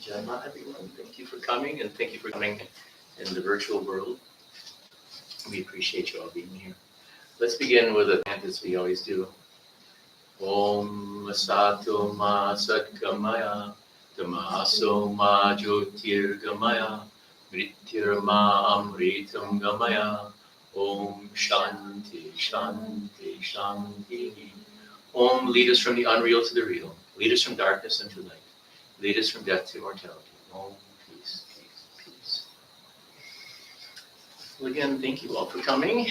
Jama, everyone. Thank you for coming, and thank you for coming in the virtual world. We appreciate you all being here. Let's begin with a chant as we always do. Om Sato Ma Satgamaya Tamaso Ma Jyotir Gamaya Mrityur Ma Amritam Gamaya Om Shanti Shanti Shanti. Om, lead us from the unreal to the real. Lead us from darkness into light. Lead us from death to immortality. Om, peace, peace, peace. Well, again, thank you all for coming.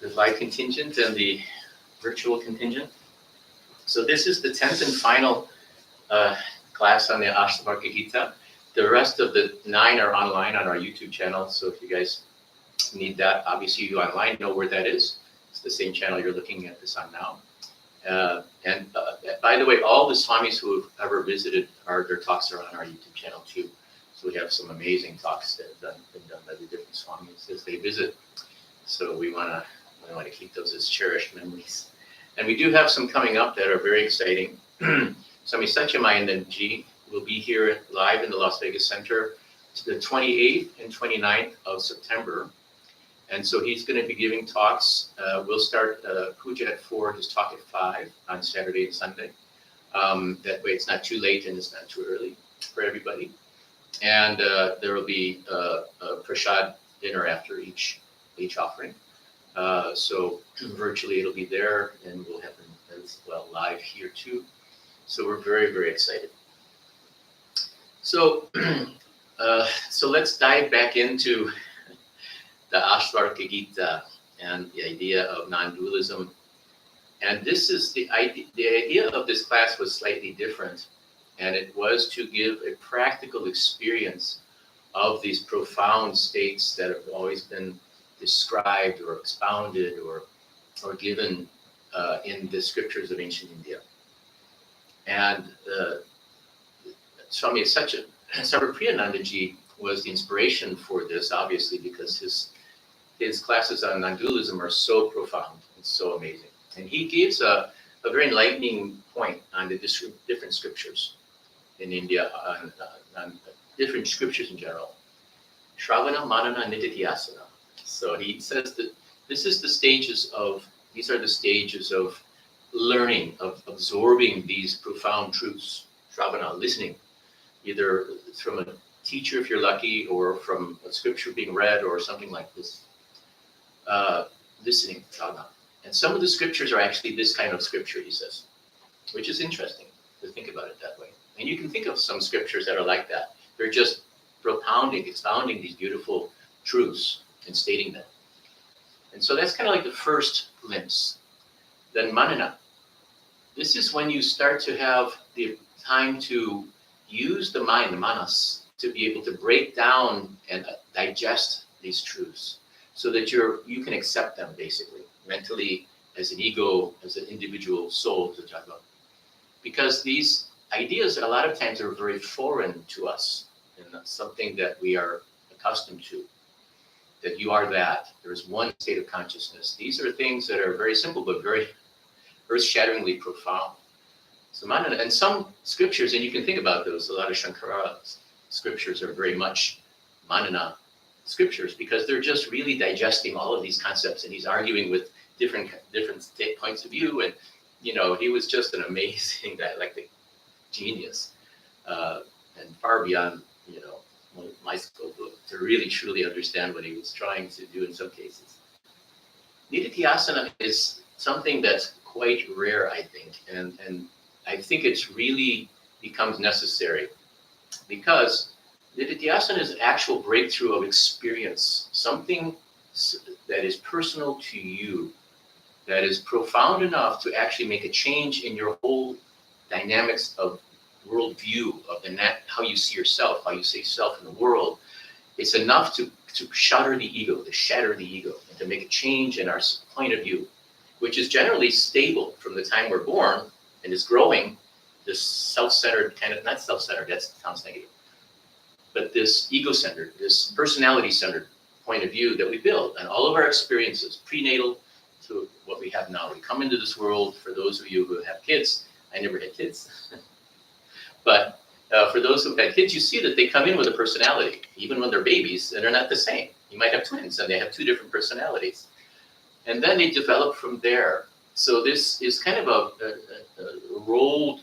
The live contingent and the virtual contingent. So this is the 10th and final class on the Ashtavakra Gita. The rest of the 9 are online on our YouTube channel. So if you guys need that, obviously you online know where that is. It's the same channel you're looking at this on now. And by the way, all the Swamis who have ever visited, their talks are on our YouTube channel too. So we have some amazing talks that have been done by the different Swamis as they visit. So we want to keep those as cherished memories. And we do have some coming up that are very exciting. Swami Satchimayananji will be here live in the Las Vegas Center the 28th and 29th of September. And so he's going to be giving talks. We'll start puja at 4, his talk at 5 on Saturday and Sunday. That way it's not too late and it's not too early for everybody. And there will be a prasad dinner after each offering. So virtually it'll be there, and we'll have them as well live here too. So we're very, very excited. So, so let's dive back into the Ashtavakra Gita and the idea of non-dualism. And this is the idea of this class was slightly different, and it was to give a practical experience of these profound states that have always been described or expounded or given in the scriptures of ancient India. And Swami Sarvapriyanandaji was the inspiration for this, obviously, because his classes on non-dualism are so profound and so amazing. And he gives a very enlightening point on the different scriptures in India, on different scriptures in general. Shravana, Manana, Nididhyasana. So he says that these are the stages of learning, of absorbing these profound truths. Shravana, listening, either from a teacher if you're lucky, or from a scripture being read or something like this. Listening, shravana. And some of the scriptures are actually this kind of scripture, he says, which is interesting to think about it that way. And you can think of some scriptures that are like that. They're just expounding these beautiful truths and stating them. And so that's kind of like the first glimpse. Then manana. This is when you start to have the time to use the mind, the manas, to be able to break down and digest these truths so that you can accept them, basically, mentally, as an ego, as an individual soul, to talk about. Because these ideas a lot of times are very foreign to us, and that's something that we are accustomed to, that you are that. There's one state of consciousness. These are things that are very simple, but very earth-shatteringly profound. So manana, and some scriptures, and you can think about those, a lot of Shankara scriptures are very much manana scriptures, because they're just really digesting all of these concepts, and he's arguing with different points of view. And he was just an amazing dialectic genius, and far beyond my scope to really truly understand what he was trying to do in some cases. Nididhyasana is something that's quite rare, I think, and I think it's really becomes necessary, because Nididhyasana is actual breakthrough of experience, something that is personal to you, that is profound enough to actually make a change in your whole dynamics of worldview, of how you see yourself, how you see yourself in the world. It's enough to shatter the ego, and to make a change in our point of view, which is generally stable from the time we're born and is growing. This self-centered kind of, not self-centered, that sounds negative, but this ego-centered, this personality-centered point of view that we build on all of our experiences, prenatal to what we have now. We come into this world, for those of you who have kids, I never had kids, but For those who've had kids, you see that they come in with a personality, even when they're babies, and they're not the same. You might have twins, and they have two different personalities. And then they develop from there. So this is kind of a rolled,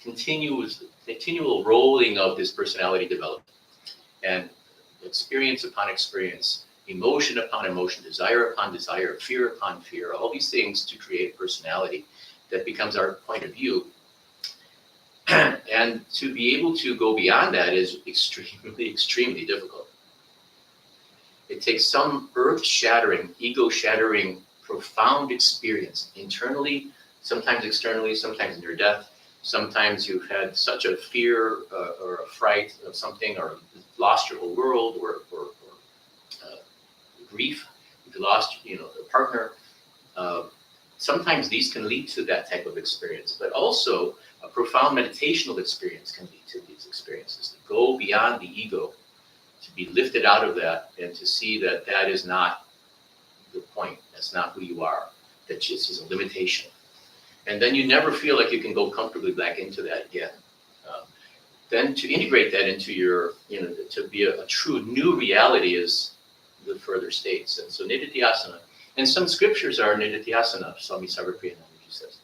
continual rolling of this personality development. And experience upon experience, emotion upon emotion, desire upon desire, fear upon fear, all these things to create a personality that becomes our point of view. And to be able to go beyond that is extremely, extremely difficult. It takes some earth-shattering, ego-shattering, profound experience internally, sometimes externally, sometimes near death. Sometimes you've had such a fear or a fright of something, or lost your whole world, or grief. You've lost, a partner. Sometimes these can lead to that type of experience, but also a profound meditational experience can lead to these experiences. To go beyond the ego, to be lifted out of that, and to see that that is not the point. That's not who you are. That just is a limitation. And then you never feel like you can go comfortably back into that again. Then to integrate that into your, to be a true new reality is the further states. And so Nididhyasana, and some scriptures are Nididhyasana, Swami Sarvapriyanandaji says.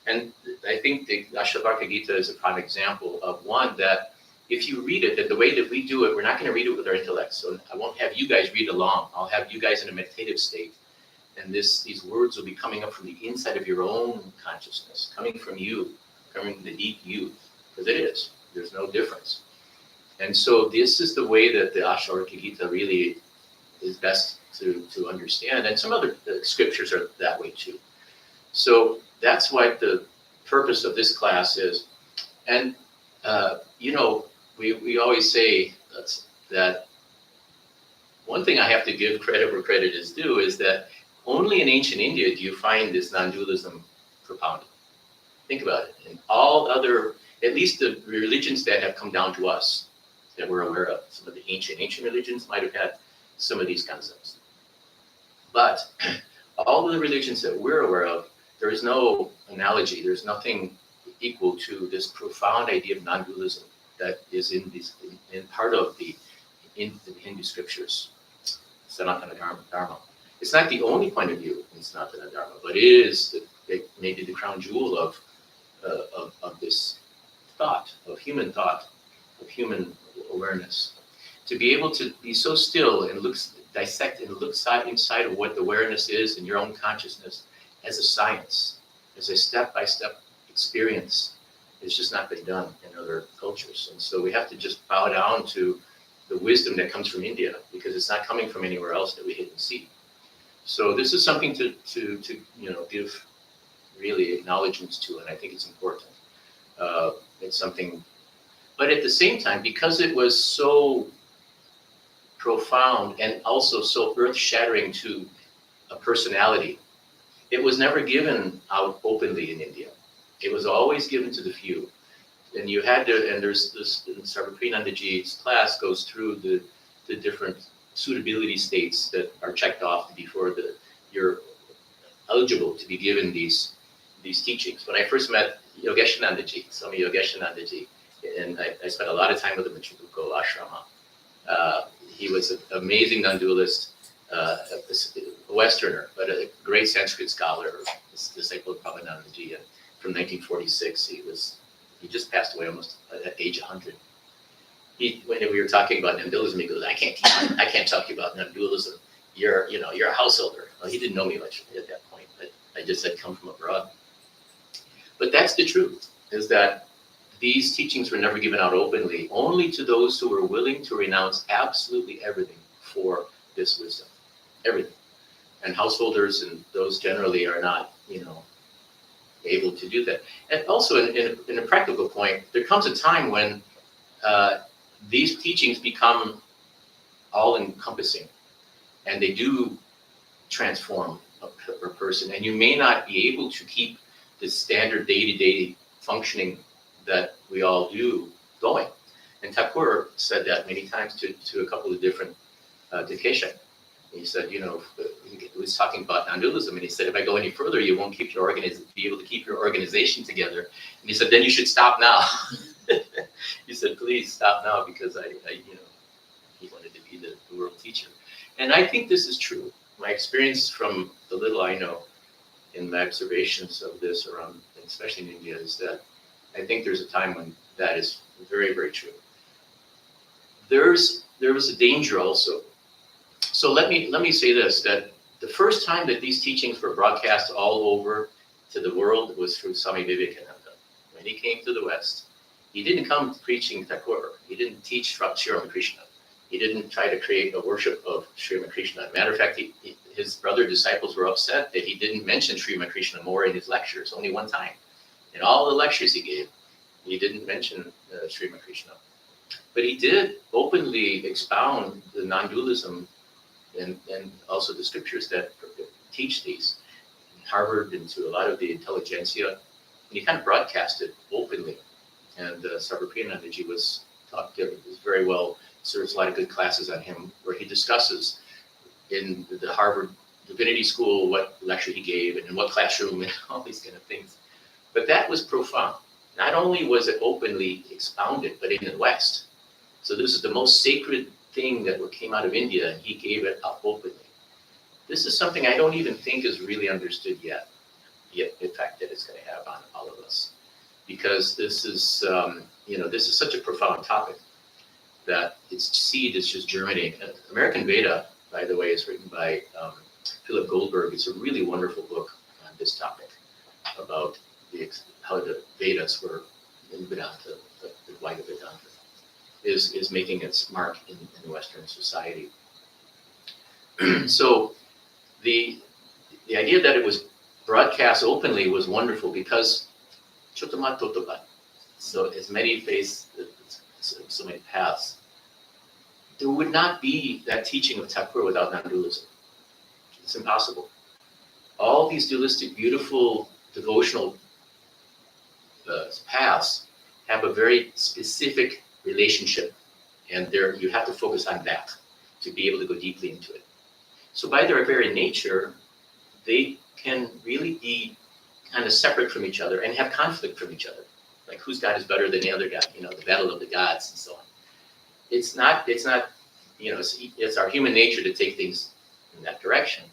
And I think the Ashtavakra Gita is a prime example of one that if you read it, that the way that we do it, we're not going to read it with our intellect. So I won't have you guys read along. I'll have you guys in a meditative state. And these words will be coming up from the inside of your own consciousness, coming from you, coming from the deep you, because it is. There's no difference. And so this is the way that the Ashtavakra Gita really is best to understand. And some other scriptures are that way too. So that's what the purpose of this class is. And, we always say that one thing I have to give credit where credit is due is that only in ancient India do you find this non-dualism propounded. Think about it. In all other, at least the religions that have come down to us, that we're aware of, some of the ancient religions might have had some of these concepts. But all of the religions that we're aware of, there is no analogy, there's nothing equal to this profound idea of non-dualism that is in part of the Hindu scriptures, Sanatana Dharma. It's not the only point of view in Sanatana Dharma, but it is maybe the crown jewel of this thought, of human awareness. To be able to be so still and dissect and look inside of what the awareness is in your own consciousness as a science, as a step-by-step experience, it's just not been done in other cultures. And so we have to just bow down to the wisdom that comes from India, because it's not coming from anywhere else that we didn't see. So this is something to give really acknowledgments to, and I think it's important. It's something, but at the same time, because it was so profound and also so earth-shattering to a personality, it was never given out openly in India. It was always given to the few. And you had to, and there's this, Sarvapriyanandaji's class goes through the different suitability states that are checked off before you're eligible to be given these teachings. When I first met Yogeshanandaji, Swami Yogeshanandaji, and I spent a lot of time with him in Chibuko Ashrama. He was an amazing non-dualist, a Westerner, but a great Sanskrit scholar, disciple of Prabhupada. And from 1946, he just passed away almost at age 100. When we were talking about non-dualism, he goes, I can't talk to you about non-dualism. You're a householder. Well, he didn't know me much at that point, but I just had come from abroad. But that's the truth, is that these teachings were never given out openly, only to those who were willing to renounce absolutely everything for this wisdom, everything. And householders and those generally are not, able to do that. And also, in a practical point, there comes a time when these teachings become all-encompassing, and they do transform a person. And you may not be able to keep the standard day-to-day functioning that we all do going. And Thakur said that many times to a couple of different Dikesha. He said, he was talking about non-dualism, and he said, if I go any further, you won't be able to keep your organization together. And he said, then you should stop now. He said, please stop now because he wanted to be the world teacher. And I think this is true. My experience from the little I know in my observations of this around, especially in India, is that I think there's a time when that is very, very true. There was a danger also. So let me say this, that the first time that these teachings were broadcast all over to the world was through Swami Vivekananda. When he came to the West, he didn't come preaching Thakur. He didn't teach Sri Ramakrishna. He didn't try to create a worship of Sri Ramakrishna. Matter of fact, his brother disciples were upset that he didn't mention Sri Ramakrishna more in his lectures, only one time. In all the lectures he gave, he didn't mention Sri Ramakrishna. But he did openly expound the non-dualism and also the scriptures that teach these. In Harvard and to a lot of the intelligentsia, and he kind of broadcast it openly. And Sarvapriyanandaji was very well, serves a lot of good classes on him, where he discusses in the Harvard Divinity School what lecture he gave and in what classroom and all these kind of things. But that was profound. Not only was it openly expounded, but in the West. So this is the most sacred thing that came out of India, and he gave it up openly. This is something I don't even think is really understood yet, the effect that it's going to have on all of us. Because this is, this is such a profound topic that its seed is just germinating. American Veda, by the way, is written by Philip Goldberg. It's a really wonderful book on this topic about how the Vedas were in Vedanta, the Vaida Vedanta, is making its mark in Western society. So the idea that it was broadcast openly was wonderful because chotamat totobat, so as many face, so many paths. There would not be that teaching of Thakur without non-dualism. It's impossible. All these dualistic, beautiful, devotional paths have a very specific relationship, and you have to focus on that to be able to go deeply into it. So by their very nature, they can really be kind of separate from each other and have conflict from each other. Like whose God is better than the other God, the battle of the gods and so on. It's not, it's our human nature to take things in that direction.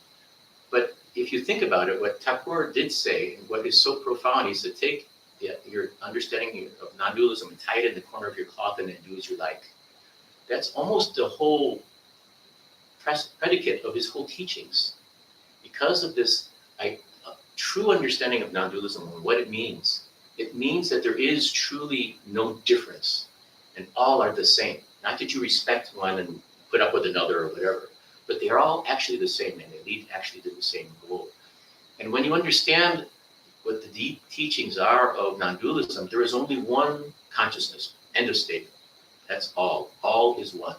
But if you think about it, what Thakur did say, and what is so profound, he said, take your understanding of non-dualism and tie it in the corner of your cloth and then do as you like. That's almost the whole predicate of his whole teachings. Because of this true understanding of non-dualism and what it means that there is truly no difference and all are the same. Not that you respect one and put up with another or whatever, but they are all actually the same and they lead actually to the same goal. And when you understand what the deep teachings are of non-dualism, there is only one consciousness, end of statement. That's all. All is one.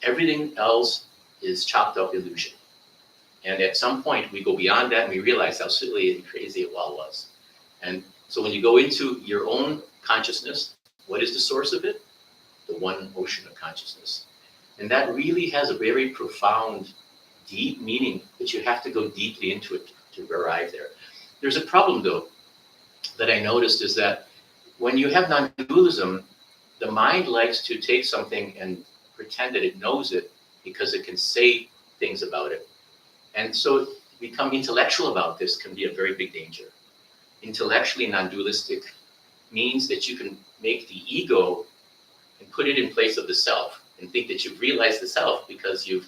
Everything else is chopped up illusion. And at some point, we go beyond that and we realize how silly and crazy it all was. And so when you go into your own consciousness, what is the source of it? The one ocean of consciousness. And that really has a very profound, deep meaning, but you have to go deeply into it to arrive there. There's a problem, though, that I noticed is that when you have non-dualism, the mind likes to take something and pretend that it knows it because it can say things about it. And so become intellectual about this can be a very big danger. Intellectually non-dualistic means that you can make the ego and put it in place of the self and think that you've realized the self because you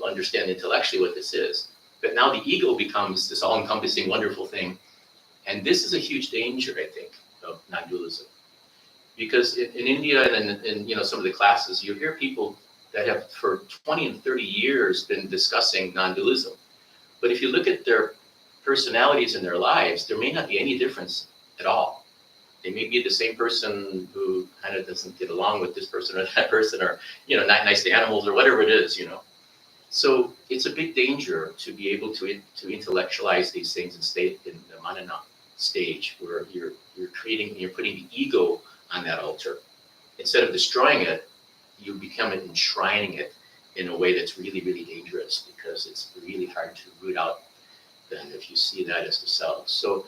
understand intellectually what this is. But now the ego becomes this all-encompassing, wonderful thing. And this is a huge danger, I think, of non-dualism. Because in India and in some of the classes, you hear people that have for 20 and 30 years been discussing non-dualism. But if you look at their personalities in their lives, there may not be any difference at all. They may be the same person who kind of doesn't get along with this person or that person, or not nice to animals or whatever it is, So it's a big danger to be able to intellectualize these things and stay in the manana stage where you're putting the ego on that altar. Instead of destroying it, you become enshrining it in a way that's really, really dangerous because it's really hard to root out then if you see that as the self. So,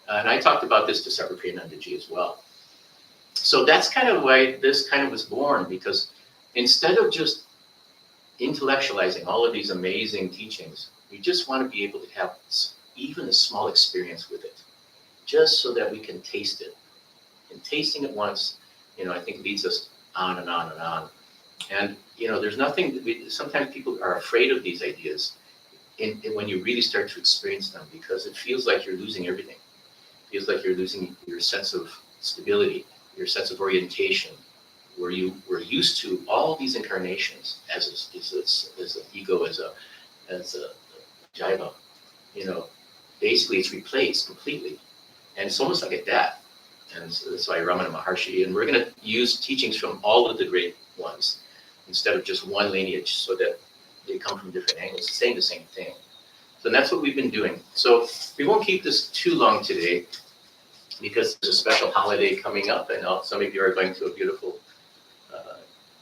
and I talked about this to Sarvapriyanandaji as well. So that's kind of why this kind of was born, because instead of just intellectualizing all of these amazing teachings, we just want to be able to have even a small experience with it, just so that we can taste it. And tasting it once, I think leads us on and on and on. And, there's nothing, sometimes people are afraid of these ideas when you really start to experience them, because it feels like you're losing everything. It feels like you're losing your sense of stability, your sense of orientation, where you were used to all these incarnations as an ego, as a jiva. Basically it's replaced completely, and it's almost like a death. And so that's why Ramana Maharshi, and we're going to use teachings from all of the great ones instead of just one lineage, so that they come from different angles, saying the same thing. So that's what we've been doing. So we won't keep this too long today, because there's a special holiday coming up, and some of you are going to a beautiful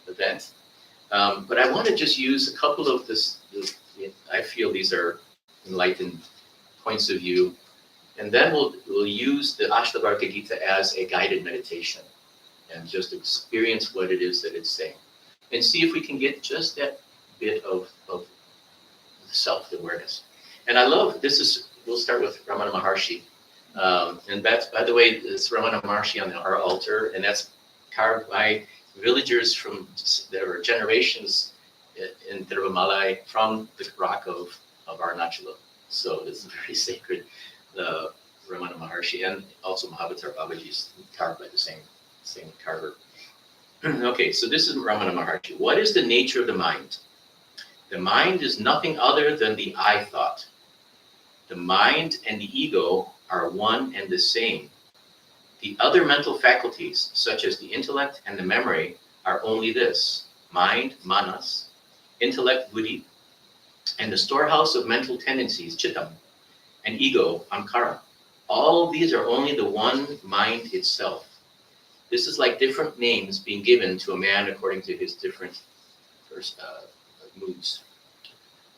event. But I want to just use a couple of I feel these are enlightened points of view, and then we'll use the Ashtavakra Gita as a guided meditation, and just experience what it is that it's saying, and see if we can get just that bit of self-awareness. And I love, we'll start with Ramana Maharshi. And that's, by the way, it's Ramana Maharshi on our altar, and that's carved by villagers there were generations in Tirumalai from the rock of Arunachala. So it's very sacred, the Ramana Maharshi, and also Mahavatar Babaji is carved by the same carver. Okay, so this is Ramana Maharshi. What is the nature of the mind? The mind is nothing other than the I thought. The mind and the ego are one and the same. The other mental faculties, such as the intellect and the memory, are only this: mind, manas, intellect, buddhi, and the storehouse of mental tendencies, chittam, and ego, ankara. All of these are only the one mind itself. This is like different names being given to a man according to his different moods.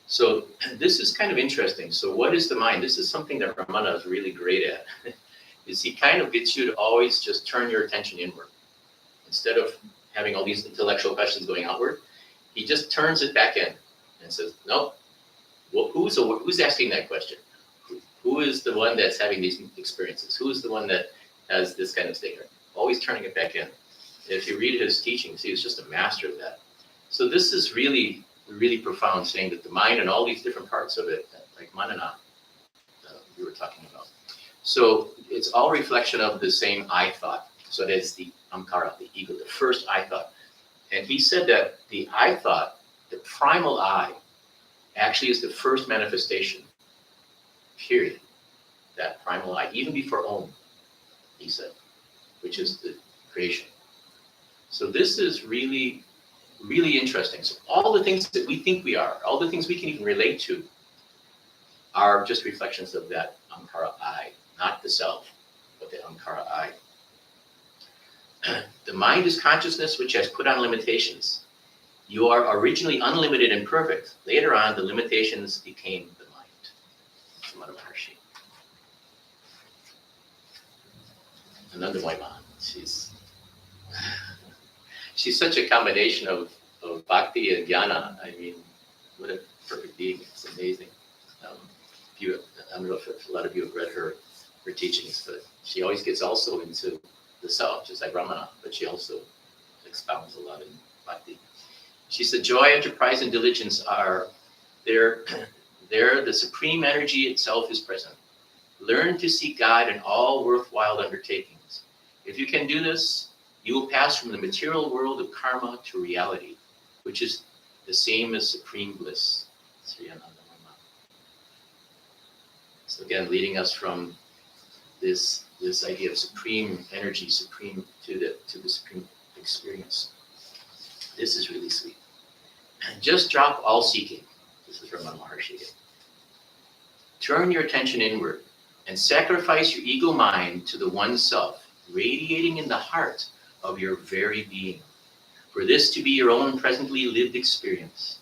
So this is kind of interesting. So what is the mind? This is something that Ramana is really great at. Is he kind of gets you to always just turn your attention inward. Instead of having all these intellectual questions going outward, he just turns it back in and says, no, well, who's asking that question? Who is the one that's having these experiences? Who is the one that has this kind of thing? Always turning it back in. If you read his teachings, he was just a master of that. So this is really, really profound, saying that the mind and all these different parts of it, like manana, we were talking about. So it's all reflection of the same I thought. So that's the ankara, the ego, the first I thought. And he said that the I thought, the primal I, actually is the first manifestation, period. That primal I, even before Om, he said, which is the creation. So this is really, really interesting. So all the things that we think we are, all the things we can even relate to, are just reflections of that ankara I, not the self, but the ankara I. The mind is consciousness which has put on limitations. You are originally unlimited and perfect. Later on, the limitations became the mind. Ramana Maharshi. Another Waiman. She's such a combination of bhakti and jnana. I mean, what a perfect being. It's amazing. I don't know if a lot of you have read her teachings, but she always gets also into the self, just like Ramana, but she also expounds a lot in bhakti. She said, joy, enterprise, and diligence are there. The supreme energy itself is present. Learn to seek God in all worthwhile undertakings. If you can do this, you will pass from the material world of karma to reality, which is the same as supreme bliss. So again, leading us from this idea of supreme energy, supreme to the supreme experience. This is really sweet. Just drop all seeking. This is Ramana Maharshi again. Turn your attention inward and sacrifice your ego mind to the one self, radiating in the heart of your very being. For this to be your own presently lived experience.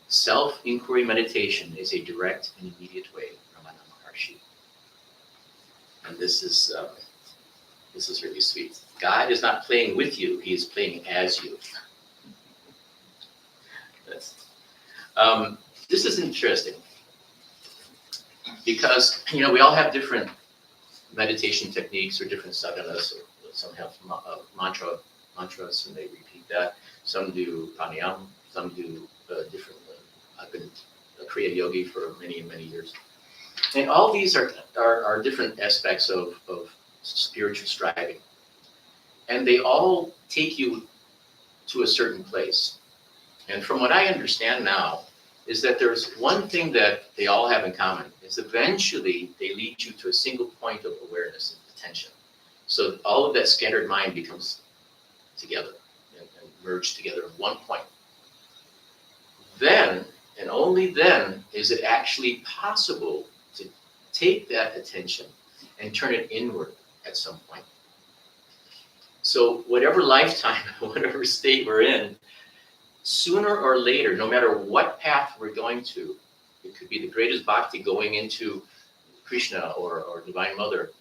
Self-inquiry meditation is a direct and immediate way, Ramana Maharshi. And this is really sweet. God is not playing with you, he is playing as you. This is interesting because, we all have different meditation techniques or different sadhanas. Or some have mantras and they repeat that. Some do pranayama, some do different. I've been a Kriya yogi for many, many years. And all these are different aspects of spiritual striving. And they all take you to a certain place. And from what I understand now, is that there's one thing that they all have in common, is eventually they lead you to a single point of awareness and attention. So all of that scattered mind becomes together and merged together in one point. Then, and only then, is it actually possible to take that attention and turn it inward at some point. So whatever lifetime, whatever state we're in, sooner or later, no matter what path we're going to, it could be the greatest bhakti going into Krishna or Divine Mother,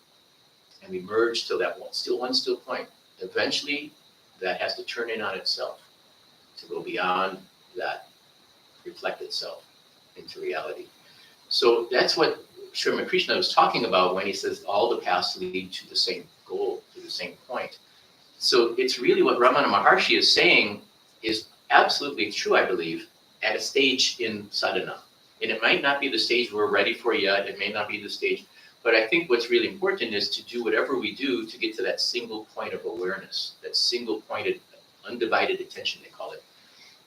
and we merge to that one still point. Eventually, that has to turn in on itself to go beyond that, reflect itself into reality. So that's what Srimad Krishna was talking about when he says all the paths lead to the same goal, to the same point. So it's really what Ramana Maharshi is saying is absolutely true, I believe, at a stage in sadhana. And it might not be the stage we're ready for yet. It may not be the stage. But I think what's really important is to do whatever we do to get to that single point of awareness, that single pointed, undivided attention, they call it.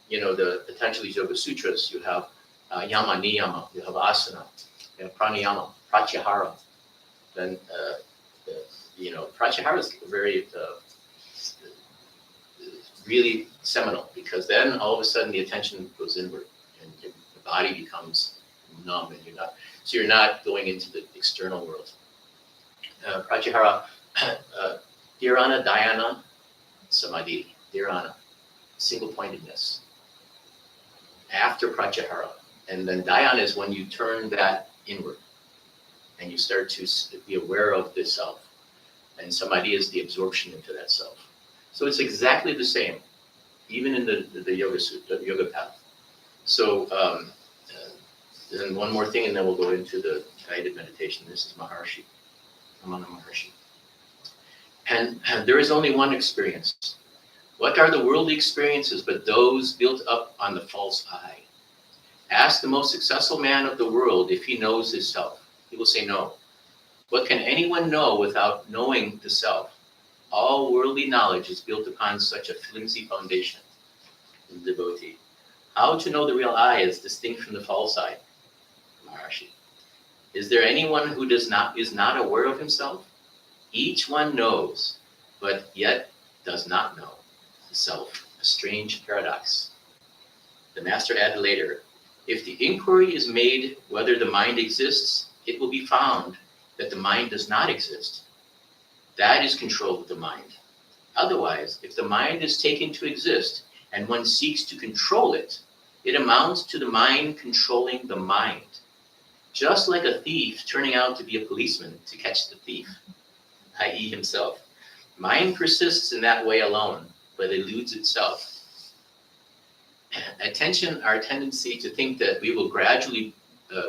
The Patanjali's Yoga Sutras, you have yama, niyama, you have asana, you have pranayama, pratyahara. Then, pratyahara is very, really seminal, because then all of a sudden the attention goes inward and the body becomes numb, and you're not going into the external world. Pratyahara, dhyana, dhyana, samadhi, dhyana, single pointedness. After pratyahara, and then dhyana is when you turn that inward and you start to be aware of the self, and samadhi is the absorption into that self. So it's exactly the same, even in the yoga path. So then one more thing, and then we'll go into the guided meditation. This is Maharshi, Ramana Maharshi. And there is only one experience. What are the worldly experiences but those built up on the false I? Ask the most successful man of the world if he knows his self. He will say no. What can anyone know without knowing the self? All worldly knowledge is built upon such a flimsy foundation. The devotee. How to know the real I is distinct from the false I? Maharshi. Is there anyone who is not aware of himself? Each one knows, but yet does not know the self. A strange paradox. The master added later, if the inquiry is made whether the mind exists, it will be found that the mind does not exist. That is control of the mind. Otherwise, if the mind is taken to exist and one seeks to control it, it amounts to the mind controlling the mind. Just like a thief turning out to be a policeman to catch the thief, i.e. himself. Mind persists in that way alone, but eludes itself. Attention, our tendency to think that we will gradually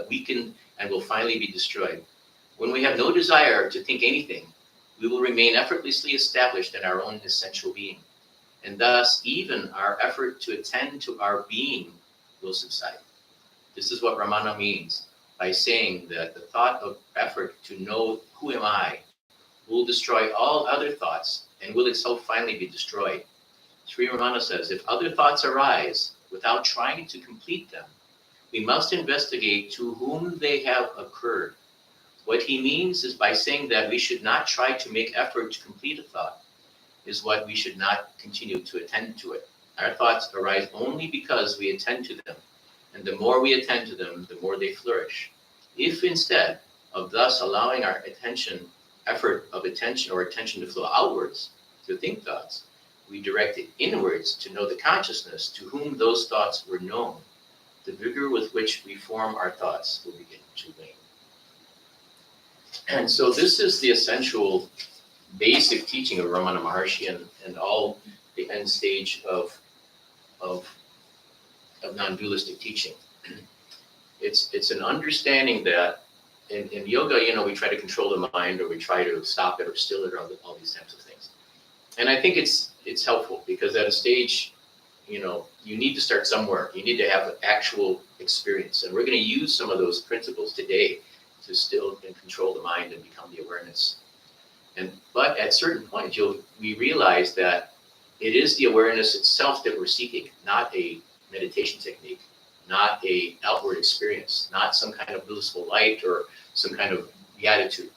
weaken and will finally be destroyed. When we have no desire to think anything, we will remain effortlessly established in our own essential being. And thus, even our effort to attend to our being will subside. This is what Ramana means by saying that the thought of effort to know who am I will destroy all other thoughts and will itself finally be destroyed. Sri Ramana says, if other thoughts arise without trying to complete them, we must investigate to whom they have occurred. What he means is by saying that we should not try to make effort to complete a thought, is what we should not continue to attend to it. Our thoughts arise only because we attend to them, and the more we attend to them, the more they flourish. If instead of thus allowing our attention to flow outwards, to think thoughts, we direct it inwards to know the consciousness to whom those thoughts were known, the vigor with which we form our thoughts will begin to wane. And so this is the essential basic teaching of Ramana Maharshi and all the end stage of non-dualistic teaching. It's an understanding that in yoga, we try to control the mind, or we try to stop it or still it, or all these types of things. And I think it's helpful, because at a stage, you need to start somewhere. You need to have an actual experience. And we're going to use some of those principles today to still control the mind and become the awareness. But at certain points, we realize that it is the awareness itself that we're seeking, not a meditation technique, not a outward experience, not some kind of blissful light or some kind of beatitude.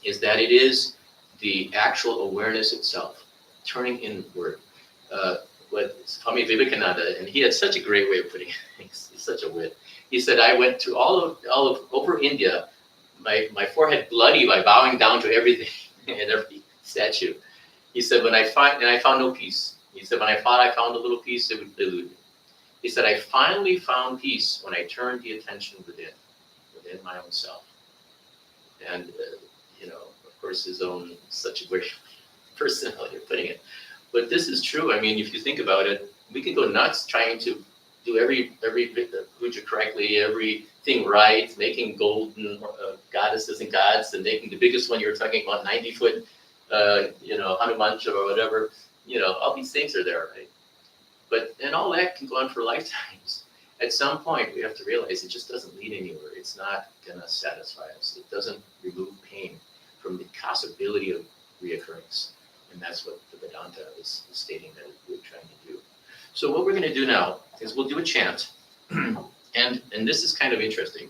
Is that it is the actual awareness itself, turning inward. What Swami Vivekananda, and he had such a great way of putting it. He's such a wit. He said, I went to all of over India, my forehead bloody by bowing down to everything and every statue. He said, I found no peace. He said, when I thought I found a little peace, it would elude me. He said, I finally found peace when I turned the attention within my own self. And, of course, his own, such a great personality of putting it. But this is true. I mean, if you think about it, we can go nuts trying to do every puja correctly, everything right, making golden goddesses and gods, and making the biggest one, you were talking about 90-foot, Hanuman or whatever. All these things are there, right? And all that can go on for lifetimes. At some point, we have to realize it just doesn't lead anywhere. It's not going to satisfy us. It doesn't remove pain from the possibility of reoccurrence. And that's what the Vedanta is stating that we're trying to do. So what we're going to do now is we'll do a chant. and this is kind of interesting.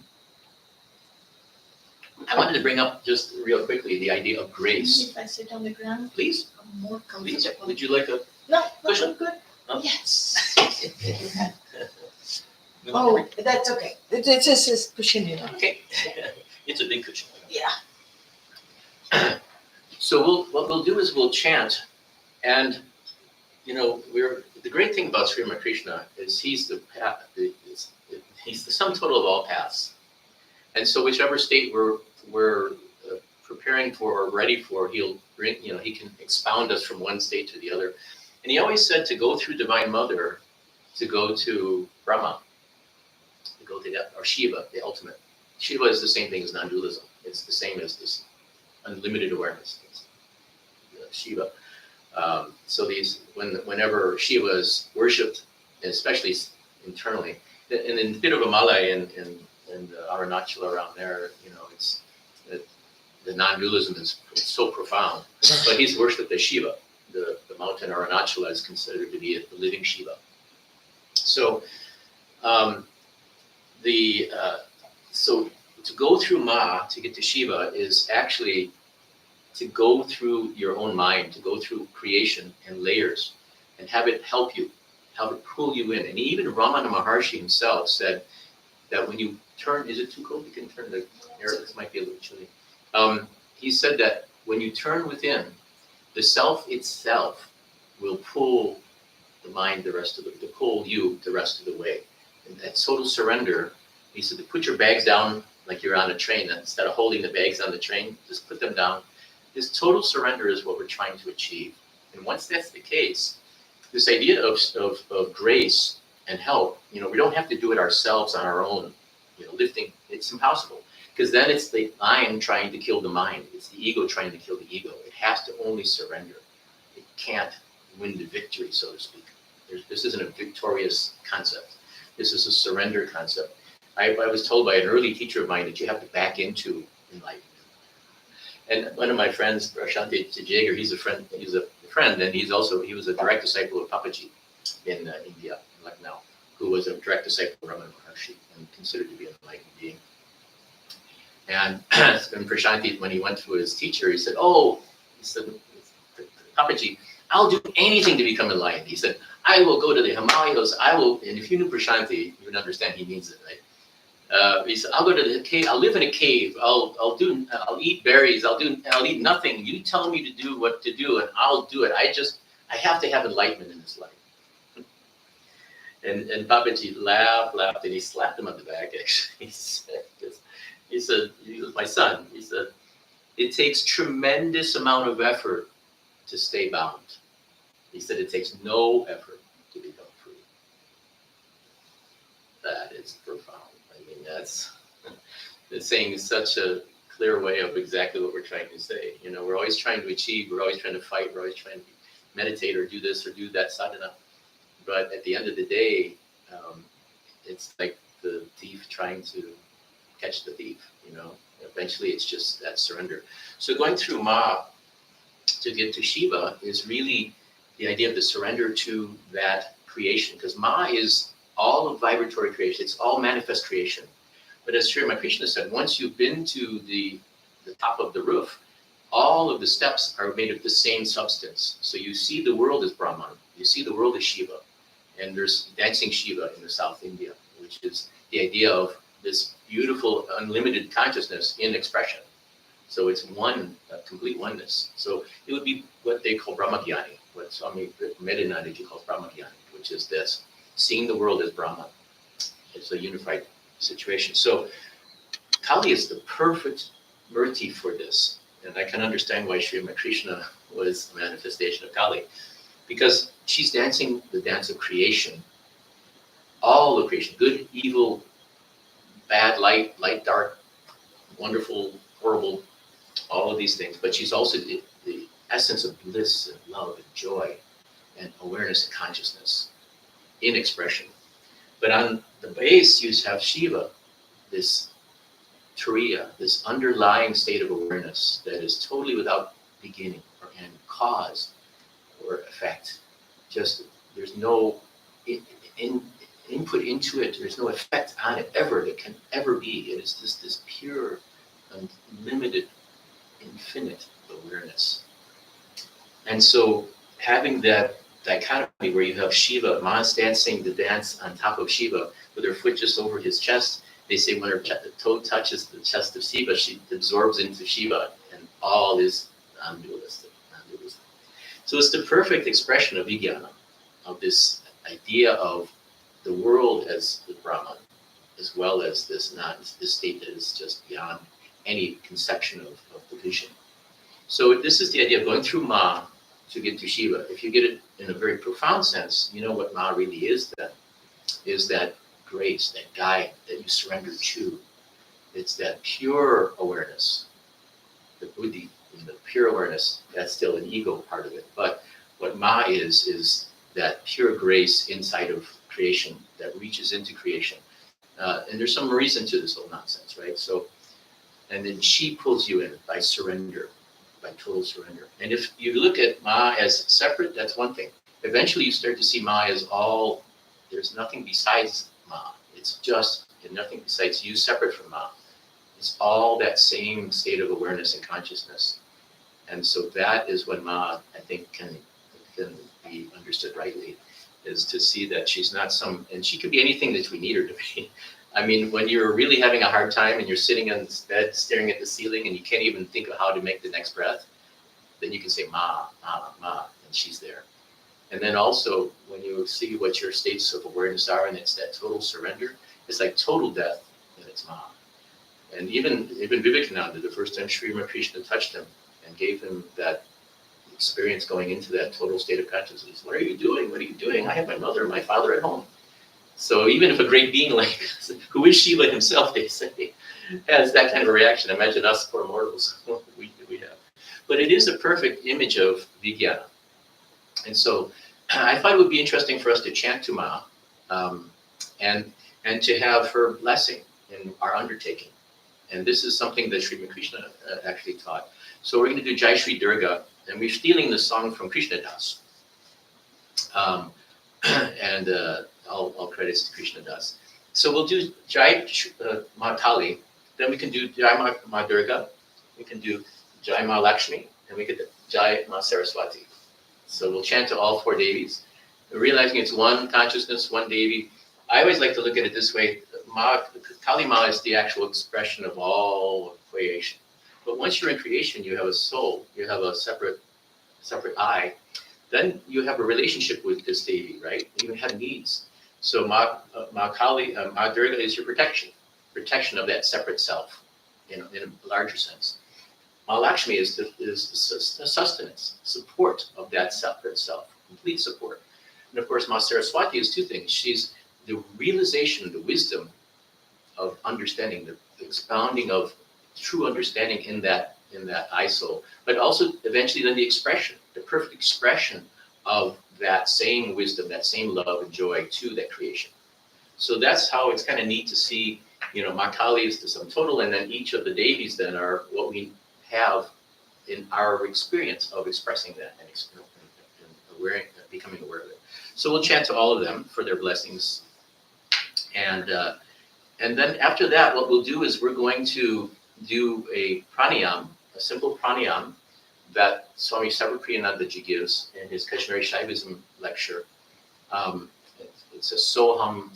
I wanted to bring up just real quickly the idea of grace. If I sit on the ground, Please. I'm more Please. comfortable. Would you like a No, cushion? I'm good. Huh? Yes. Oh, that's okay. This is pushing it. Okay. It's a big cushion. Yeah. So what we'll do is we'll chant, and the great thing about Sri Ramakrishna is he's the path. He's the sum total of all paths, and so whichever state we're preparing for or ready for, he'll bring. He can expound us from one state to the other. And he always said to go through Divine Mother, to go to Brahma, to go to or Shiva, the ultimate. Shiva is the same thing as non-dualism. It's the same as this unlimited awareness. Shiva. So whenever Shiva is worshipped, especially internally, and in Tiruvannamalai and Arunachala around there, it's the non-dualism is so profound. But he's worshipped as Shiva. The mountain Arunachala is considered to be the living Shiva. So so to go through Ma to get to Shiva is actually to go through your own mind, to go through creation and layers, and have it help you, have it pull you in. And even Ramana Maharshi himself said that when you turn, is it too cold? You can turn the air, this might be a little chilly. He said that when you turn within, the self itself will pull the mind to pull you the rest of the way. And that total surrender, he said to put your bags down like you're on a train. Instead of holding the bags on the train, just put them down. This total surrender is what we're trying to achieve. And once that's the case, this idea of grace and help, we don't have to do it ourselves on our own, lifting, it's impossible. Because then it's the mind trying to kill the mind. It's the ego trying to kill the ego. It has to only surrender. It can't win the victory, so to speak. This isn't a victorious concept. This is a surrender concept. I was told by an early teacher of mine that you have to back into enlightenment. And one of my friends, Prashanti Jager, he's a friend, and he was a direct disciple of Papaji in India, in Lucknow, who was a direct disciple of Ramana Maharshi and considered to be an enlightened being. And Prashanti, when he went to his teacher, he said, Papaji, I'll do anything to become enlightened. He said, I will go to the Himalayas, and if you knew Prashanti, you would understand he means it, right? He said, I'll go to the cave, I'll live in a cave, I'll eat berries, I'll eat nothing. You tell me to do what to do and I'll do it. I have to have enlightenment in this life. And Papaji laughed, and he slapped him on the back, actually. He said, he was my son. He said, it takes tremendous amount of effort to stay bound. He said it takes no effort to become free. That is profound. I mean, that's saying such a clear way of exactly what we're trying to say. You know, we're always trying to achieve, we're always trying to fight, we're always trying to meditate or do this or do that sadhana. But at the end of the day, it's like the thief trying to catch the thief, you know. Eventually it's just that surrender. So going through Ma to get to Shiva is really the idea of the surrender to that creation, because Ma is all of vibratory creation, it's all manifest creation. But as Sri Ramakrishna said, once you've been to the top of the roof, all of the steps are made of the same substance. So you see the world as Brahman, you see the world as Shiva, and there's dancing Shiva in the South India, which is the idea of this beautiful, unlimited consciousness in expression. So it's one, complete oneness. So it would be what they call Brahmagyani, what Swami Medinandaji calls Brahmagyani, which is this, seeing the world as Brahman. It's a unified situation. So Kali is the perfect murti for this. And I can understand why Sri Ramakrishna was a manifestation of Kali, because she's dancing the dance of creation. All of creation, good, evil, bad, light, dark, wonderful, horrible, all of these things. But she's also the essence of bliss and love and joy and awareness and consciousness in expression. But on the base, you have Shiva, this Turiya, this underlying state of awareness that is totally without beginning or end, cause or effect. Just, there's no input into it, there's no effect on it ever that can ever be. It is just this pure, unlimited, infinite awareness. And so having that dichotomy where you have Shiva, Ma's dancing the dance on top of Shiva with her foot just over his chest. They say when her toe touches the chest of Shiva, she absorbs into Shiva, and all is non-dualistic. So it's the perfect expression of Vijnana, of this idea of the world as the Brahman, as well as this state that is just beyond any conception of the vision. So this is the idea of going through Ma to get to Shiva. If you get it in a very profound sense, you know what Ma really is then, is that grace, that guide that you surrender to. It's that pure awareness, the buddhi, the pure awareness, that's still an ego part of it. But what Ma is that pure grace inside of creation that reaches into creation. And there's some reason to this whole nonsense, right? So, and then she pulls you in by surrender, by total surrender. And if you look at Ma as separate, that's one thing. Eventually you start to see Ma as all, there's nothing besides Ma. It's just, and nothing besides you separate from Ma. It's all that same state of awareness and consciousness. And so that is what Ma, I think, can be understood rightly, is to see that she's not some, and she could be anything that we need her to be. I mean, when you're really having a hard time and you're sitting on this bed staring at the ceiling and you can't even think of how to make the next breath, then you can say Ma, Ma, Ma, and she's there. And then also, when you see what your states of awareness are, and it's that total surrender, it's like total death, and it's Ma. And even Vivekananda, the first time Sri Ramakrishna touched him and gave him that experience going into that total state of consciousness, what are you doing? What are you doing? I have my mother and my father at home. So even if a great being like, who is Shiva himself, they say, has that kind of a reaction, imagine us poor mortals, what we have. But it is a perfect image of Vijnana. And so I thought it would be interesting for us to chant to Ma and to have her blessing in our undertaking. And this is something that Sri Krishna actually taught. So we're going to do Jai Shri Durga, and we're stealing the song from Krishna Das. And all credits to Krishna Das. So we'll do Jai Ma Kali, then we can do Jai Ma Durga, we can do Jai Ma Lakshmi, and we can do Jai Ma Saraswati. So we'll chant to all four Devis, realizing it's one consciousness, one Devi. I always like to look at it this way. Kali Ma is the actual expression of all creation. But once you're in creation, you have a soul, you have a separate I. Then you have a relationship with this Devi, right? You have needs. So Ma Durga is your protection of that separate self, in a larger sense. Mahalakshmi is the sustenance, support of that separate self, complete support. And of course, Ma Saraswati is two things. She's the realization, the wisdom of understanding, the expounding of true understanding in that I soul, but also eventually then the expression, the perfect expression of that same wisdom, that same love and joy to that creation. So that's how it's kind of neat to see, Ma Kali is the sum total, and then each of the Devis then are what we have in our experience of expressing that and becoming aware of it. So we'll chant to all of them for their blessings. And then after that, what we'll do is we're going to do a pranayam, a simple pranayam that Swami Sarvapriyanandaji gives in his Kashmiri Shaivism lecture. It's a Soham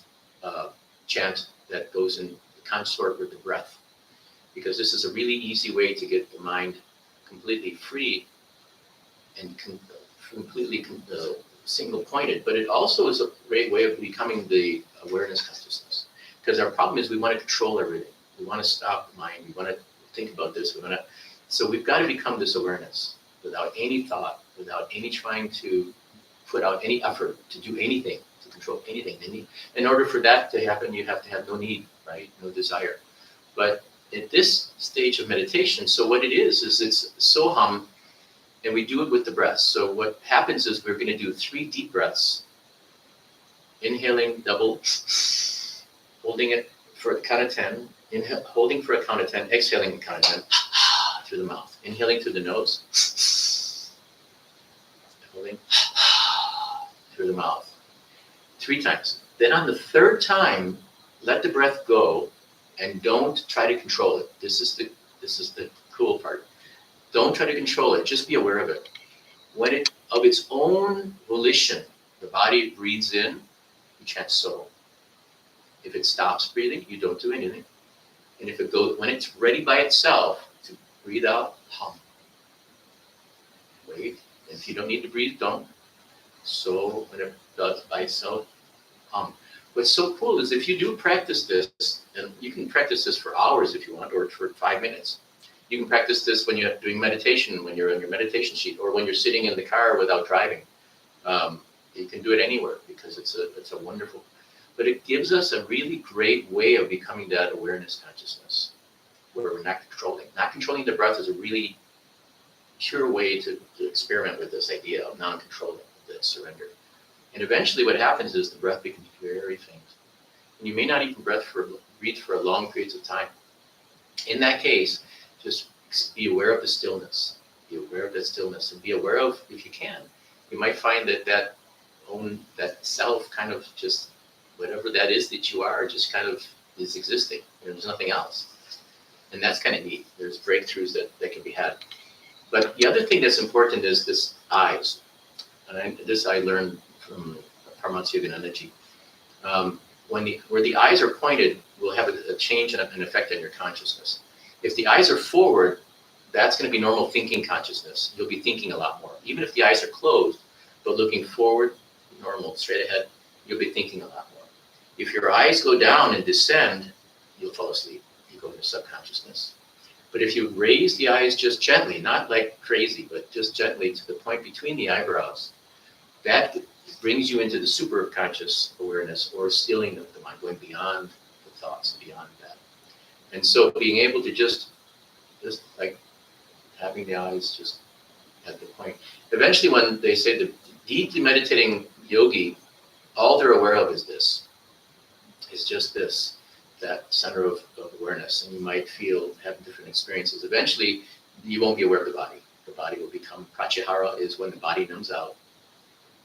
chant that goes in consort with the breath, because this is a really easy way to get the mind completely free and completely single pointed, but it also is a great way of becoming the awareness consciousness. Because our problem is we want to control everything. We want to stop the mind. We want to think about this. So we've got to become this awareness without any thought, without any trying to put out any effort to do anything, to control anything. In order for that to happen, you have to have no need, right? No desire. But at this stage of meditation, so what it is it's Soham, and we do it with the breath. So what happens is we're going to do 3 deep breaths. Inhaling, double, holding it for a count of 10, holding for a count of 10, exhaling a count of 10 through the mouth. Inhaling through the nose, holding through the mouth. 3 times. Then on the 3rd time, let the breath go and don't try to control it. This is the cool part. Don't try to control it. Just be aware of it. When it, of its own volition, the body breathes in, you chant so. If it stops breathing, you don't do anything. And if it goes, when it's ready by itself to breathe out, hum. Wait. And if you don't need to breathe, don't. So when it does by itself, hum. What's so cool is if you do practice this, and you can practice this for hours if you want, or for 5 minutes. You can practice this when you're doing meditation, when you're on your meditation sheet, or when you're sitting in the car without driving. You can do it anywhere because it's a wonderful. But it gives us a really great way of becoming that awareness consciousness, where we're not controlling. Not controlling the breath is a really pure way to experiment with this idea of non-controlling, that surrender. And eventually what happens is the breath becomes very faint. And you may not even breathe for a long periods of time. In that case, just be aware of the stillness. Be aware of that stillness, and be aware of, if you can, you might find that self kind of just, whatever that is that you are, just kind of is existing. There's nothing else. And that's kind of neat. There's breakthroughs that can be had. But the other thing that's important is this eyes. And this I learned from Paramahansa Yoganandaji. Where the eyes are pointed will have a change and an effect on your consciousness. If the eyes are forward, that's going to be normal thinking consciousness. You'll be thinking a lot more. Even if the eyes are closed, but looking forward, normal, straight ahead, you'll be thinking a lot more. If your eyes go down and descend, you'll fall asleep. You go into subconsciousness. But if you raise the eyes just gently, not like crazy, but just gently to the point between the eyebrows, that brings you into the superconscious awareness, or stilling of the mind, going beyond the thoughts, beyond that. And so being able to just like having the eyes just at the point. Eventually when they say the deeply meditating yogi, all they're aware of is this. It's just this, that center of awareness. And you might have different experiences. Eventually you won't be aware of the body. The body will become, pratyahara is when the body numbs out.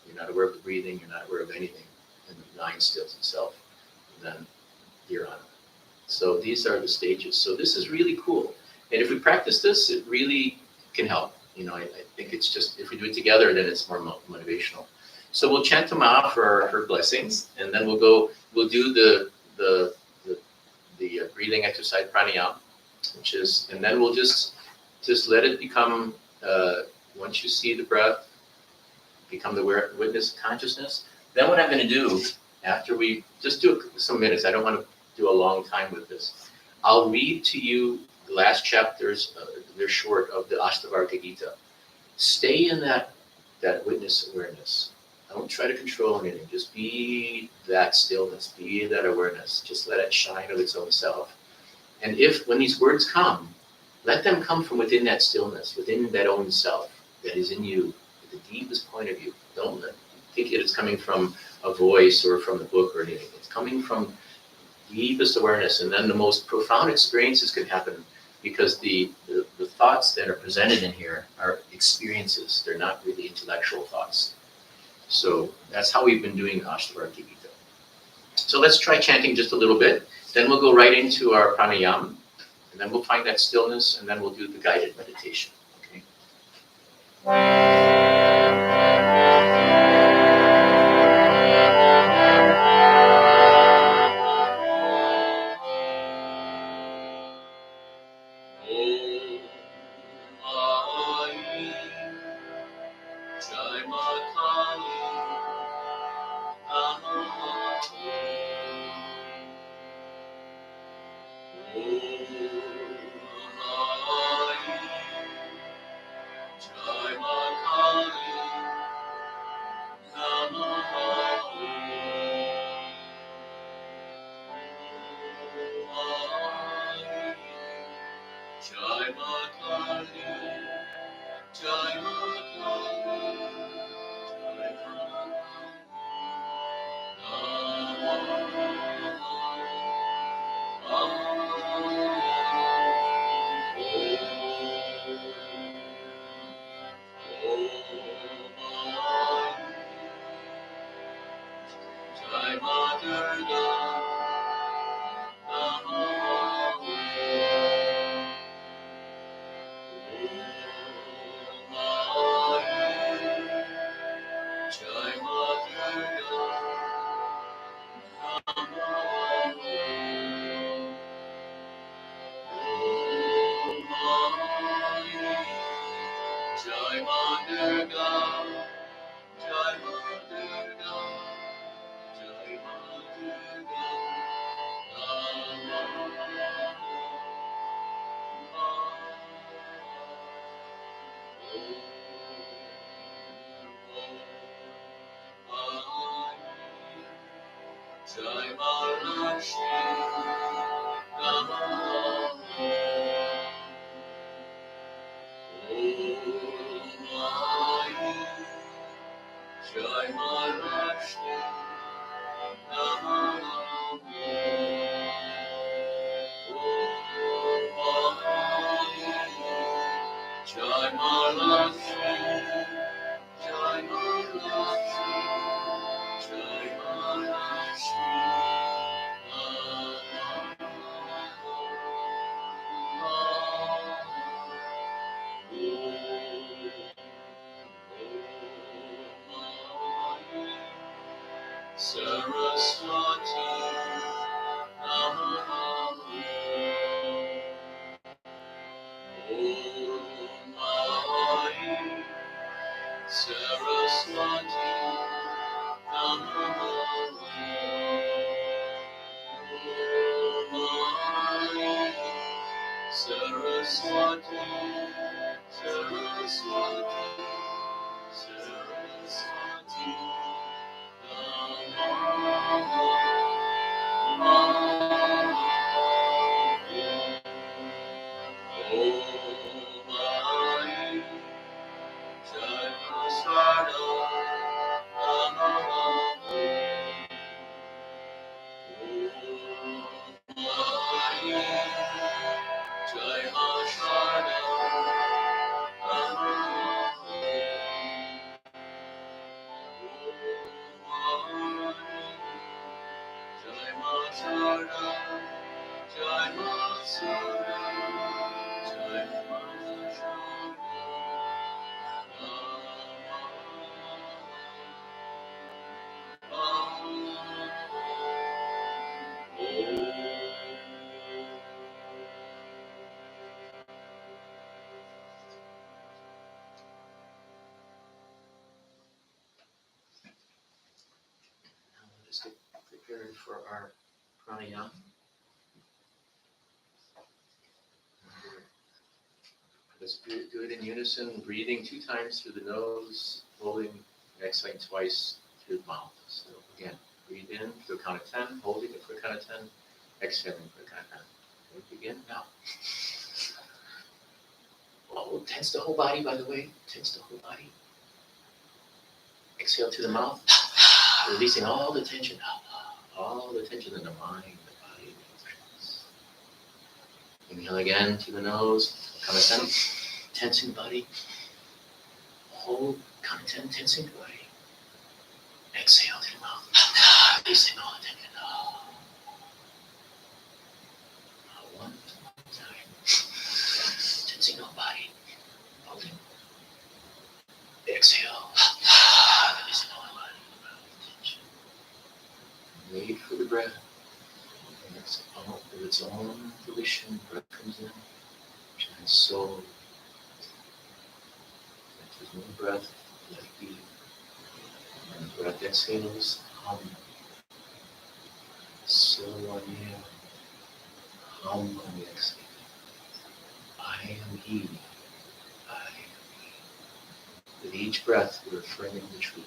You're not aware of the breathing, you're not aware of anything. And the mind stills itself. And then you're on. So these are the stages. So this is really cool. And if we practice this, it really can help. I think it's just, if we do it together, then it's more motivational. So we'll chant to Ma for her blessings, and then we'll do the breathing exercise pranayama, and then we'll just let it become, once you see the breath, become the witness consciousness. Then what I'm going to do, after we just do some minutes, I don't want to do a long time with this. I'll read to you the last chapters, they're short of the Ashtavakra Gita. Stay in that witness awareness. Don't try to control anything. Just be that stillness, be that awareness. Just let it shine of its own self. And when these words come, let them come from within that stillness, within that own self that is in you, at the deepest point of you. Don't think it is coming from a voice or from the book or anything. It's coming from deepest awareness, and then the most profound experiences can happen because the thoughts that are presented in here are experiences. They're not really intellectual thoughts. So that's how we've been doing Ashtavakra Gita. So let's try chanting just a little bit. Then we'll go right into our pranayama, and then we'll find that stillness, and then we'll do the guided meditation. Okay. Let's get prepared for our pranayama. Let's do it in unison, breathing 2 times through the nose, holding, and exhaling twice through the mouth. So again, breathe in for a count of 10, holding it for a count of 10, exhaling for a count of 10. We begin now. Oh, tense the whole body, by the way. Tense the whole body. Exhale through the mouth, releasing all the tension in the mind, the body, the emotions. Inhale again through the nose, count of 10, tensing the body. Hold, count of 10, tensing the body. Exhale through the mouth, releasing all the tension. One time, tensing the whole body, holding. Exhale, releasing all the body, tension. Wait for the breath. And it's all of its own volition. Breath comes in, shines soul. There's no breath, let it be. And the breath exhales, hum. So on you, hum on the exhale. I am he. I am he. With each breath, we're affirming the truth.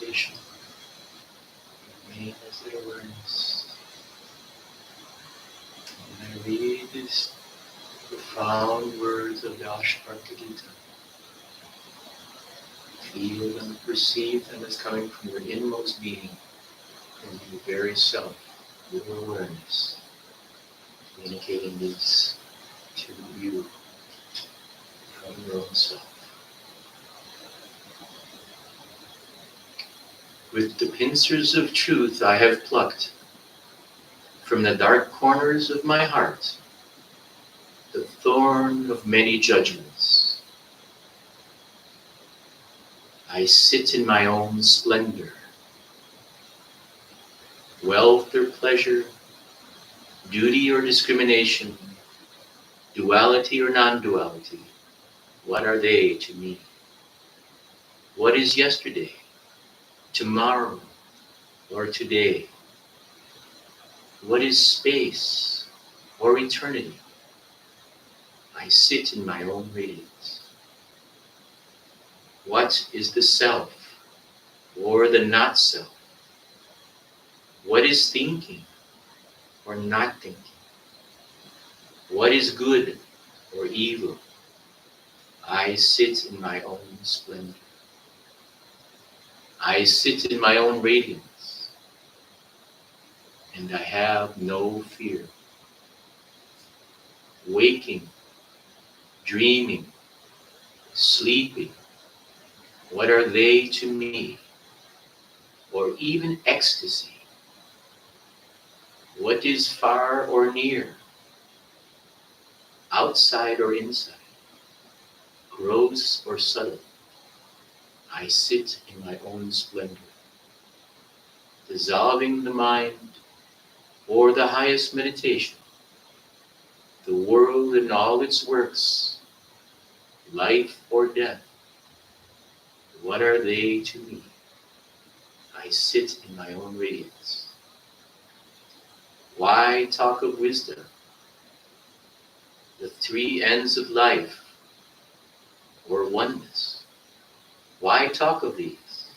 meditation. Remain as that awareness. And I read these profound words of the Ashtavakra Gita. Feel them, perceive them as coming from your inmost being, from your very self, your awareness, communicating these to you from your own self. With the pincers of truth I have plucked from the dark corners of my heart the thorn of many judgments. I sit in my own splendor. Wealth or pleasure, duty or discrimination, duality or non-duality, what are they to me? What is yesterday, tomorrow, or today? What is space or eternity? I sit in my own radiance. What is the self or the not self? What is thinking or not thinking? What is good or evil? I sit in my own splendor. I sit in my own radiance, and I have no fear. Waking, dreaming, sleeping, what are they to me? Or even ecstasy? What is far or near? Outside or inside? Gross or subtle? I sit in my own splendor, dissolving the mind or the highest meditation, the world and all its works, life or death. What are they to me? I sit in my own radiance. Why talk of wisdom? The three ends of life, or oneness. Why talk of these?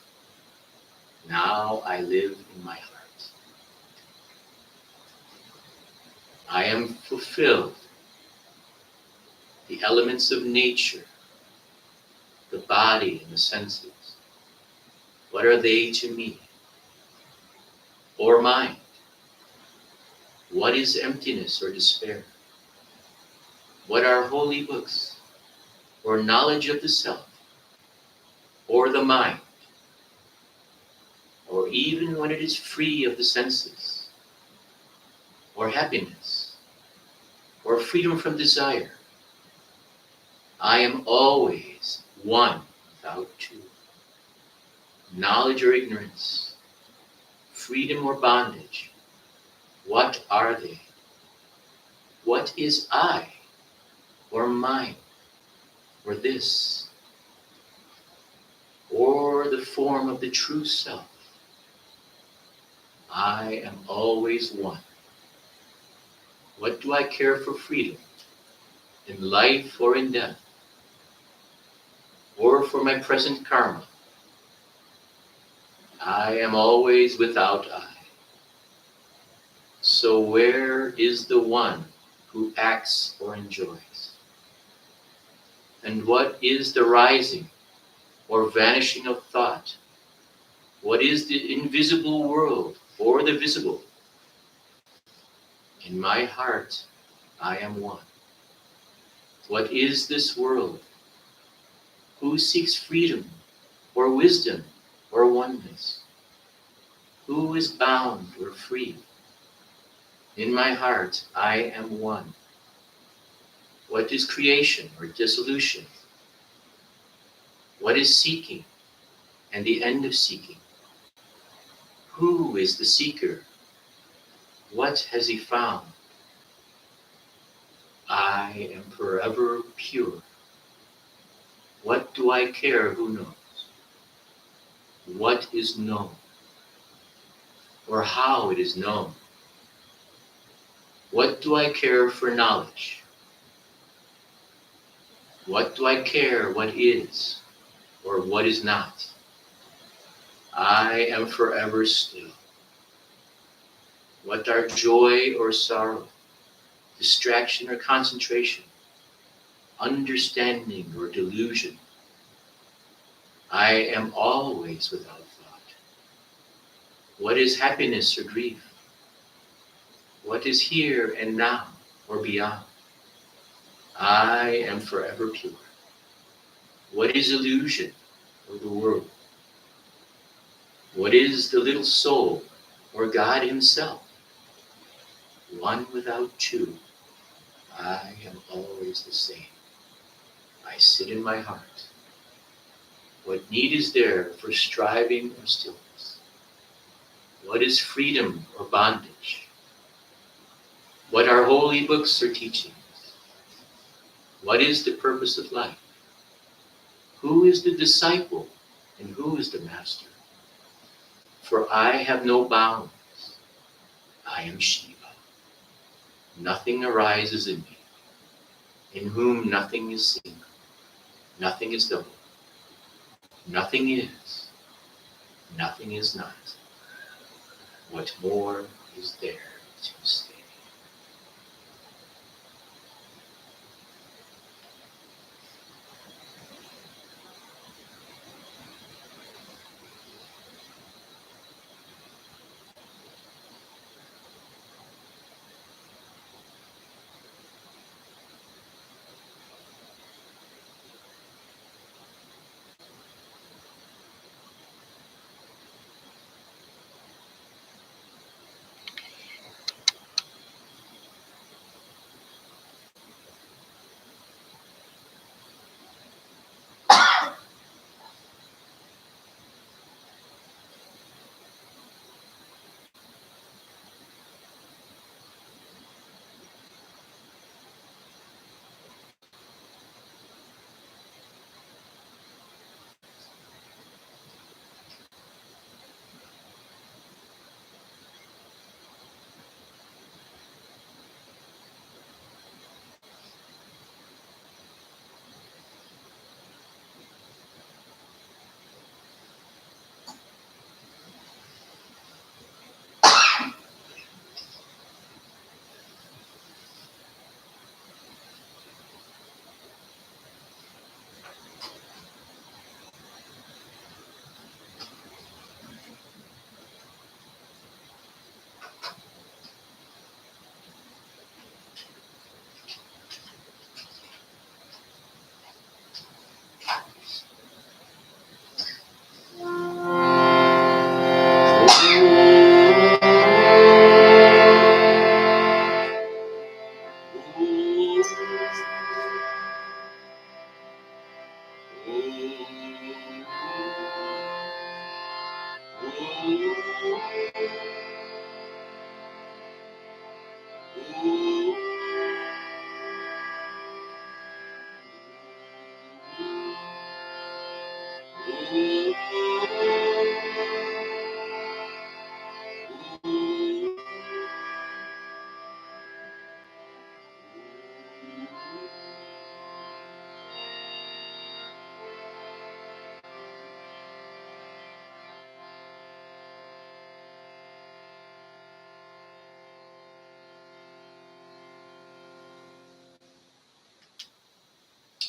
Now I live in my heart. I am fulfilled. The elements of nature, the body and the senses, what are they to me? Or mind? What is emptiness or despair? What are holy books, or knowledge of the self, or the mind, or even when it is free of the senses, or happiness, or freedom from desire? I am always one without two. Knowledge or ignorance, freedom or bondage, what are they? What is I, or mine, or this, or the form of the true self? I am always one. What do I care for freedom, in life or in death, or for my present karma? I am always without I. So where is the one who acts or enjoys? And what is the rising or vanishing of thought? What is the invisible world or the visible? In my heart, I am one. What is this world? Who seeks freedom or wisdom or oneness? Who is bound or free? In my heart, I am one. What is creation or dissolution? What is seeking and the end of seeking? Who is the seeker? What has he found? I am forever pure. What do I care who knows? What is known? Or how it is known? What do I care for knowledge? What do I care what is or what is not? I am forever still. What are joy or sorrow, distraction or concentration, understanding or delusion? I am always without thought. What is happiness or grief? What is here and now or beyond? I am forever pure. What is illusion or the world? What is the little soul or God Himself? One without two. I am always the same. I sit in my heart. What need is there for striving or stillness? What is freedom or bondage? What are holy books or teachings? What is the purpose of life? Who is the disciple and who is the master? For I have no bounds. I am Shiva. Nothing arises in me, in whom nothing is single, nothing is double, nothing is not. What more is there to say?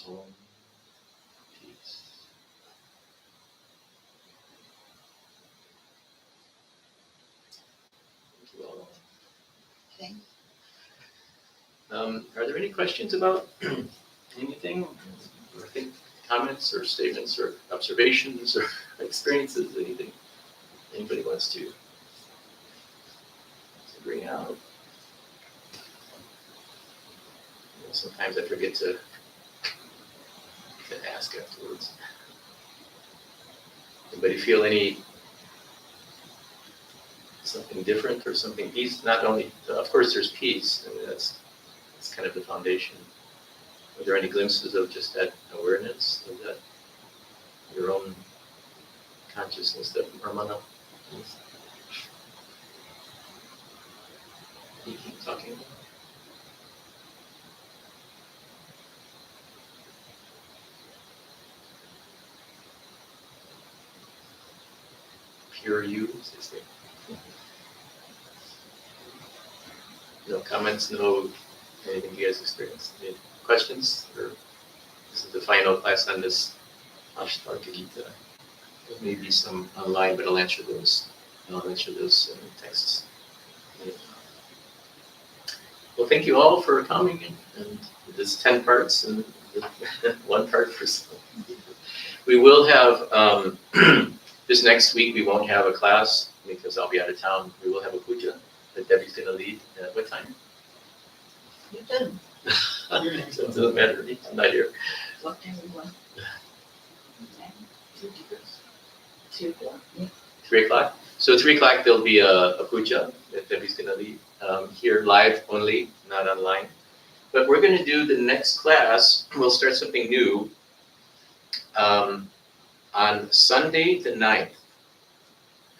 Om. Peace. Thank you all. Thank Are there any questions about anything? Or think comments or statements or observations or experiences, anything anybody wants to bring out? You know, sometimes I forget to ask afterwards. Anybody feel any something different or something peace? Not only, of course, there's peace. I mean, that's kind of the foundation. Are there any glimpses of just that awareness of that your own consciousness that Ramana is talking about? hear you. No comments, no anything you guys experienced. Any questions? Or this is the final class on this Ashtavakra Gita. There may be some online, but I'll answer those. I'll answer those texts. Well, thank you all for coming, and this 10 parts and one part for some. We will have, this next week, we won't have a class because I'll be out of town. We will have a puja that Debbie's going to lead at what time? You done. So it doesn't matter, I'm not here. What time we want? 2 o'clock. Yeah. 3 o'clock. So 3 o'clock, there'll be a puja that Debbie's going to lead here live only, not online. But we're going to do the next class. We'll start something new on Sunday the 9th.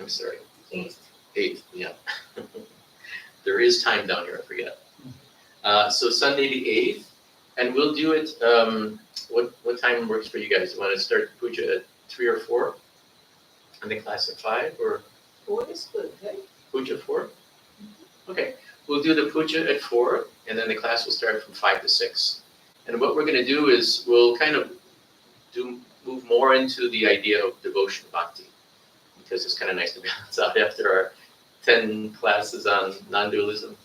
I'm sorry. 8th, yeah. There is time down here, I forget. So Sunday the 8th, and we'll do it, what time works for you guys? You want to start puja at 3 or 4? And the class at 5, or? 4 is good, right? Puja 4? Okay, we'll do the puja at 4, and then the class will start from 5 to 6. And what we're going to do is we'll kind of move more into the idea of devotion bhakti, because it's kind of nice to balance out after our 10 classes on non-dualism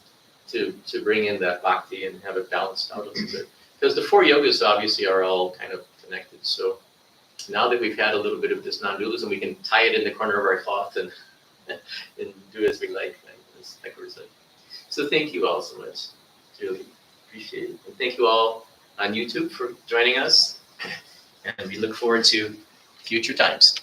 to bring in that bhakti and have it balanced out a little bit. Because the 4 yogas obviously are all kind of connected. So now that we've had a little bit of this non-dualism, we can tie it in the corner of our cloth and do as we like we're saying. So thank you all so much. Really appreciate it. And thank you all on YouTube for joining us. And we look forward to future times.